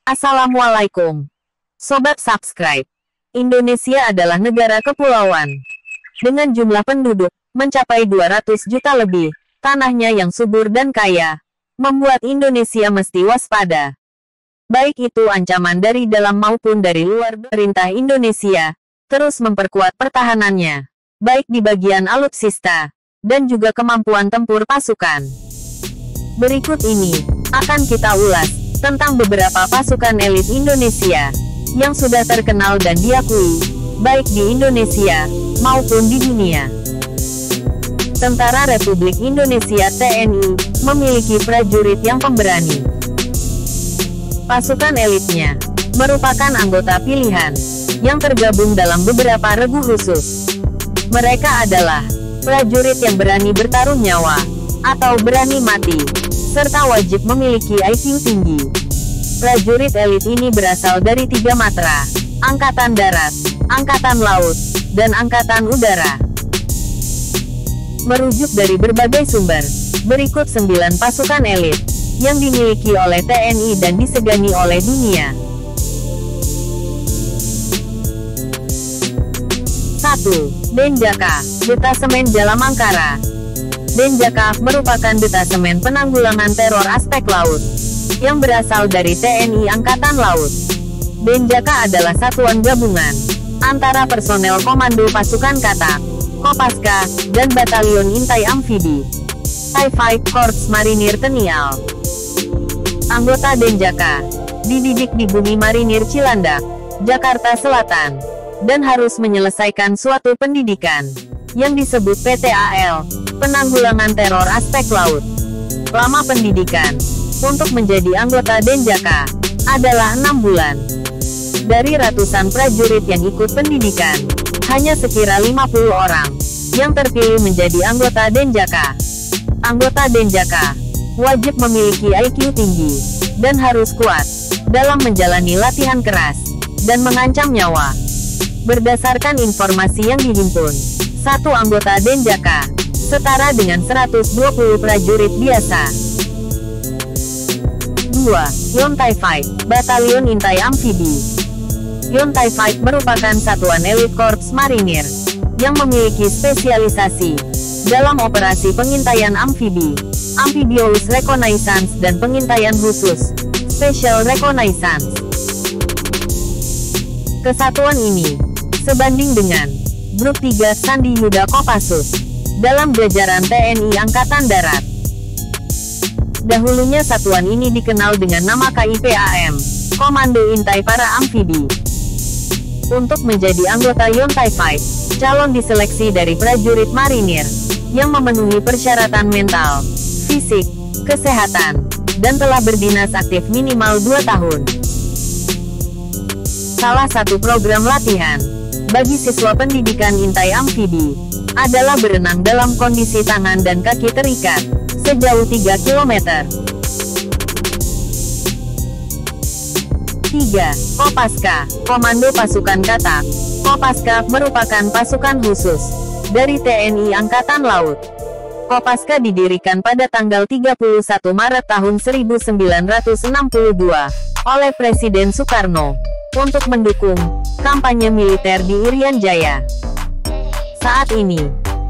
Assalamualaikum. Sobat subscribe. Indonesia adalah negara kepulauan. Dengan jumlah penduduk mencapai 200 juta lebih, tanahnya yang subur dan kaya, membuat Indonesia mesti waspada. Baik itu ancaman dari dalam maupun dari luar. Pemerintah Indonesia terus memperkuat pertahanannya, baik di bagian alutsista, dan juga kemampuan tempur pasukan. Berikut ini akan kita ulas tentang beberapa pasukan elit Indonesia yang sudah terkenal dan diakui, baik di Indonesia maupun di dunia. Tentara Republik Indonesia (TNI) memiliki prajurit yang pemberani. Pasukan elitnya merupakan anggota pilihan yang tergabung dalam beberapa regu khusus. Mereka adalah prajurit yang berani bertaruh nyawa atau berani mati, serta wajib memiliki IQ tinggi. Prajurit elit ini berasal dari 3 matra: Angkatan Darat, Angkatan Laut, dan Angkatan Udara. Merujuk dari berbagai sumber, berikut 9 pasukan elit yang dimiliki oleh TNI dan disegani oleh dunia. 1. Denjaka, Detasemen Jalamangkara. Denjaka merupakan detasemen penanggulangan teror aspek laut yang berasal dari TNI Angkatan Laut. Denjaka adalah satuan gabungan antara personel Komando Pasukan Katak, Kopaska, dan Batalion Intai Amfibi TIE Fighter Corps Marinir TNI AL. Anggota Denjaka dididik di Bumi Marinir Cilandak, Jakarta Selatan, dan harus menyelesaikan suatu pendidikan yang disebut PTAL, Penanggulangan Teror Aspek Laut. Lama pendidikan untuk menjadi anggota Denjaka adalah 6 bulan. Dari ratusan prajurit yang ikut pendidikan, hanya sekira 50 orang yang terpilih menjadi anggota Denjaka. Anggota Denjaka wajib memiliki IQ tinggi dan harus kuat dalam menjalani latihan keras dan mengancam nyawa. Berdasarkan informasi yang dihimpun, satu anggota Denjaka setara dengan 120 prajurit biasa. 2. Yontai Fight, Batalion Intai Amfibi. Yontai Fight merupakan satuan elit Korps Marinir yang memiliki spesialisasi dalam operasi pengintaian amfibi, Amphibious Reconnaissance, dan pengintaian khusus, Special Reconnaissance. Kesatuan ini sebanding dengan Grup 3 Sandi Yuda Kopassus dalam jajaran TNI Angkatan Darat. Dahulunya satuan ini dikenal dengan nama KIPAM, Komando Intai Para Amfibi. Untuk menjadi anggota Yontai Fight, calon diseleksi dari prajurit marinir yang memenuhi persyaratan mental, fisik, kesehatan, dan telah berdinas aktif minimal 2 tahun. Salah satu program latihan bagi siswa pendidikan Intai Amfibi adalah berenang dalam kondisi tangan dan kaki terikat sejauh 3 km. 3. Kopaska, Komando Pasukan Katak. Kopaska merupakan pasukan khusus dari TNI Angkatan Laut. Kopaska didirikan pada tanggal 31 Maret tahun 1962 oleh Presiden Soekarno untuk mendukung kampanye militer di Irian Jaya. Saat ini,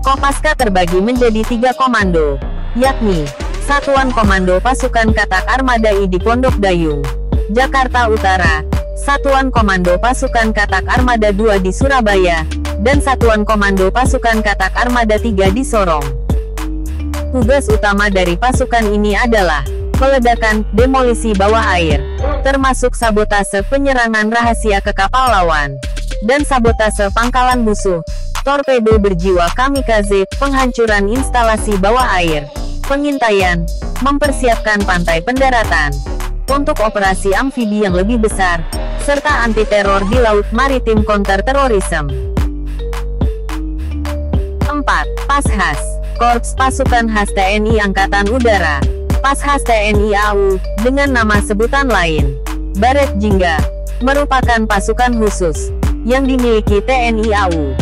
Kopaska terbagi menjadi 3 komando, yakni Satuan Komando Pasukan Katak Armada I di Pondok Dayung, Jakarta Utara, Satuan Komando Pasukan Katak Armada II di Surabaya, dan Satuan Komando Pasukan Katak Armada III di Sorong. Tugas utama dari pasukan ini adalah peledakan, demolisi bawah air, termasuk sabotase penyerangan rahasia ke kapal lawan, dan sabotase pangkalan musuh, torpedo berjiwa kamikaze, penghancuran instalasi bawah air, pengintaian, mempersiapkan pantai pendaratan untuk operasi amfibi yang lebih besar, serta anti-teror di laut maritim counter-terrorism. 4. Pashas, Korps Pasukan Khas TNI Angkatan Udara. Pashas TNI AU, dengan nama sebutan lain, Baret Jingga, merupakan pasukan khusus yang dimiliki TNI AU.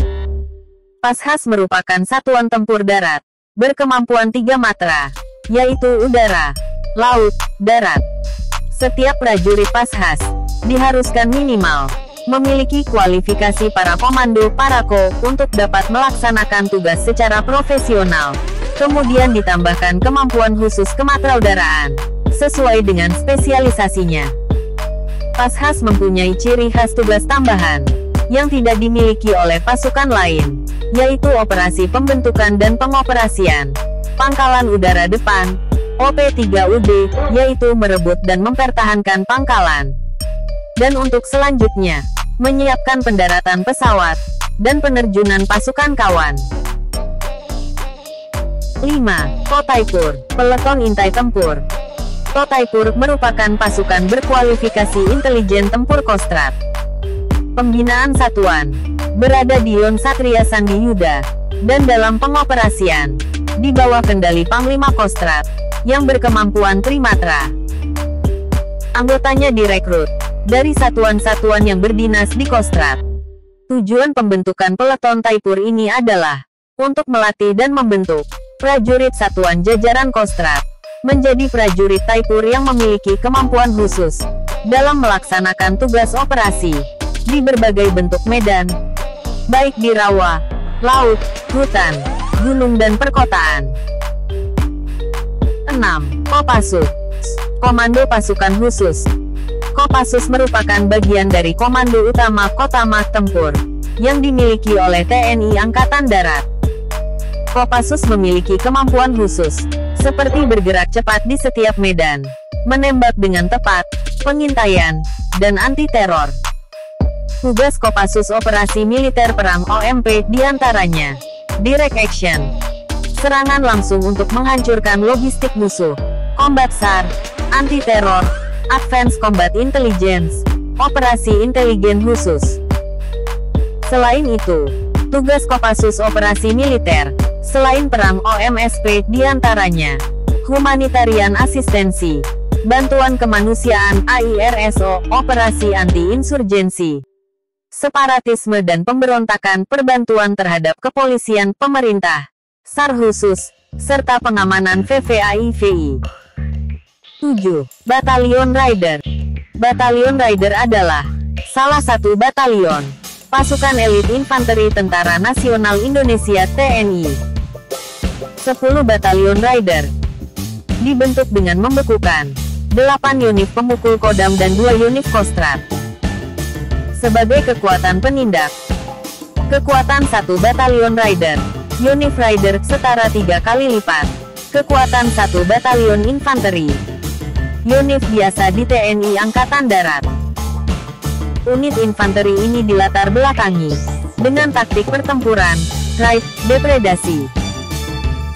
Pashas merupakan satuan tempur darat berkemampuan 3 matra, yaitu udara, laut, darat. Setiap prajurit Pashas diharuskan minimal memiliki kualifikasi para komando Parako untuk dapat melaksanakan tugas secara profesional. Kemudian ditambahkan kemampuan khusus kematraudaraan sesuai dengan spesialisasinya. Pashas mempunyai ciri khas tugas tambahan yang tidak dimiliki oleh pasukan lain, yaitu operasi pembentukan dan pengoperasian pangkalan udara depan OP-3UD, yaitu merebut dan mempertahankan pangkalan. Dan untuk selanjutnya, menyiapkan pendaratan pesawat dan penerjunan pasukan kawan. 5. Totaipur, Peleton Intai Tempur. Totaipur merupakan pasukan berkualifikasi intelijen tempur Kostrad. Pembinaan satuan berada di Yon Satria Sandi Yuda, dan dalam pengoperasian di bawah kendali Panglima Kostrad yang berkemampuan Trimatra. Anggotanya direkrut dari satuan-satuan yang berdinas di Kostrad. Tujuan pembentukan peleton Taipur ini adalah untuk melatih dan membentuk prajurit satuan jajaran Kostrad menjadi prajurit Taipur yang memiliki kemampuan khusus dalam melaksanakan tugas operasi di berbagai bentuk medan, baik di rawa, laut, hutan, gunung dan perkotaan. 6. Kopassus, Komando Pasukan Khusus. Kopassus merupakan bagian dari Komando Utama Kotama Tempur yang dimiliki oleh TNI Angkatan Darat. Kopassus memiliki kemampuan khusus seperti bergerak cepat di setiap medan, menembak dengan tepat, pengintaian, dan anti-teror. Tugas Kopassus operasi militer perang OMP diantaranya Direct Action, serangan langsung untuk menghancurkan logistik musuh, Combat SAR, anti-teror, Advanced Combat Intelligence, operasi intelijen khusus. Selain itu, tugas Kopassus operasi militer selain perang OMSP diantaranya humanitarian asistensi, bantuan kemanusiaan AIRSO, operasi anti-insurgensi, separatisme dan pemberontakan, perbantuan terhadap kepolisian pemerintah, SAR khusus, serta pengamanan VVAIVI. 7. Batalion Raider. Batalion Raider adalah salah satu batalion pasukan elit infanteri Tentara Nasional Indonesia TNI. 10 Batalion Raider dibentuk dengan membekukan 8 unit pemukul Kodam dan 2 unit Kostrad. Sebagai kekuatan penindak, kekuatan 1 Batalion Raider, unit Raider setara 3 kali lipat kekuatan 1 Batalion Infanteri, unit biasa di TNI Angkatan Darat. Unit infanteri ini dilatar belakangi dengan taktik pertempuran, raid, depredasi.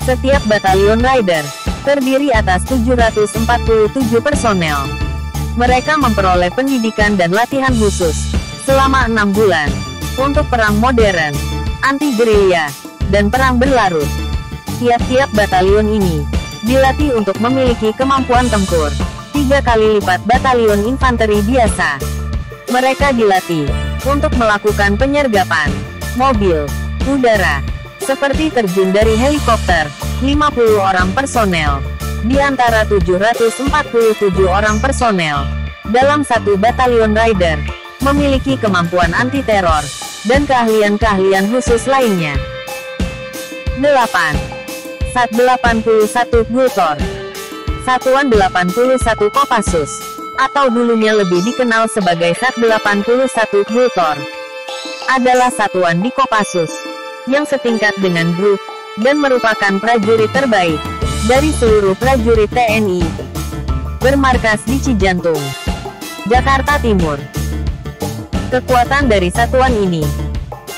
Setiap Batalion Raider terdiri atas 747 personel. Mereka memperoleh pendidikan dan latihan khusus selama 6 bulan untuk perang modern, anti-gerilya, dan perang berlarut. Tiap-tiap batalion ini dilatih untuk memiliki kemampuan tempur 3 kali lipat batalion infanteri biasa. Mereka dilatih untuk melakukan penyergapan mobil udara, seperti terjun dari helikopter, 50 orang personel, di antara 747 orang personel dalam 1 batalion Raider, memiliki kemampuan anti-teror dan keahlian-keahlian khusus lainnya. 8. Sat 81 Gultor. Satuan 81 Kopassus, atau dulunya lebih dikenal sebagai Sat 81 Gultor, adalah satuan di Kopassus yang setingkat dengan grup dan merupakan prajurit terbaik dari seluruh prajurit TNI. Bermarkas di Cijantung, Jakarta Timur. Kekuatan dari satuan ini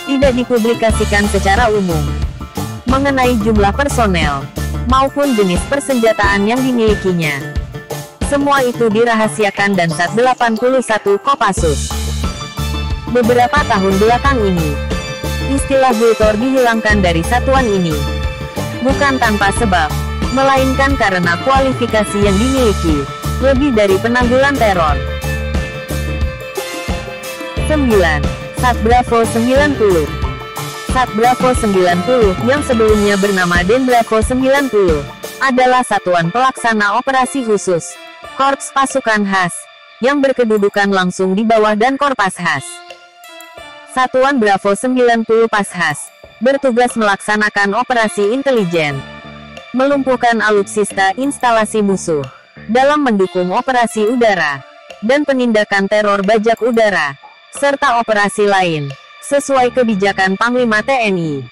tidak dipublikasikan secara umum mengenai jumlah personel maupun jenis persenjataan yang dimilikinya. Semua itu dirahasiakan dan Sat 81 Kopassus. Beberapa tahun belakang ini, istilah Gultor dihilangkan dari satuan ini. Bukan tanpa sebab, melainkan karena kualifikasi yang dimiliki lebih dari penanggulan teror. 9. Sat Bravo 90. Sat Bravo 90, yang sebelumnya bernama Den Bravo 90, adalah satuan pelaksana operasi khusus Korps Pasukan Khas, yang berkedudukan langsung di bawah dan Korpas Khas. Satuan Bravo 90 Pas Khas, bertugas melaksanakan operasi intelijen, melumpuhkan alutsista instalasi musuh, dalam mendukung operasi udara, dan penindakan teror bajak udara, serta operasi lain, sesuai kebijakan Panglima TNI.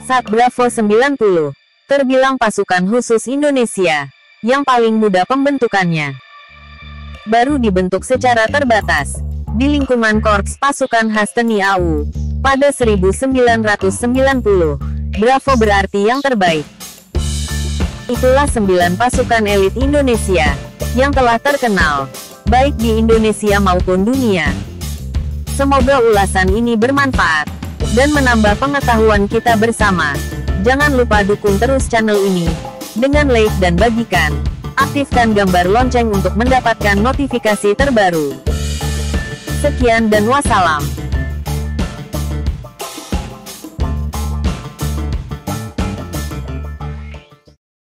Sat Bravo 90, terbilang pasukan khusus Indonesia, yang paling mudah pembentukannya. Baru dibentuk secara terbatas, di lingkungan Korps Pasukan Khas TNI AU, pada 1990, Bravo berarti yang terbaik. Itulah 9 pasukan elit Indonesia, yang telah terkenal, baik di Indonesia maupun dunia. Semoga ulasan ini bermanfaat, dan menambah pengetahuan kita bersama. Jangan lupa dukung terus channel ini, dengan like dan bagikan. Aktifkan gambar lonceng untuk mendapatkan notifikasi terbaru. Sekian dan wassalam.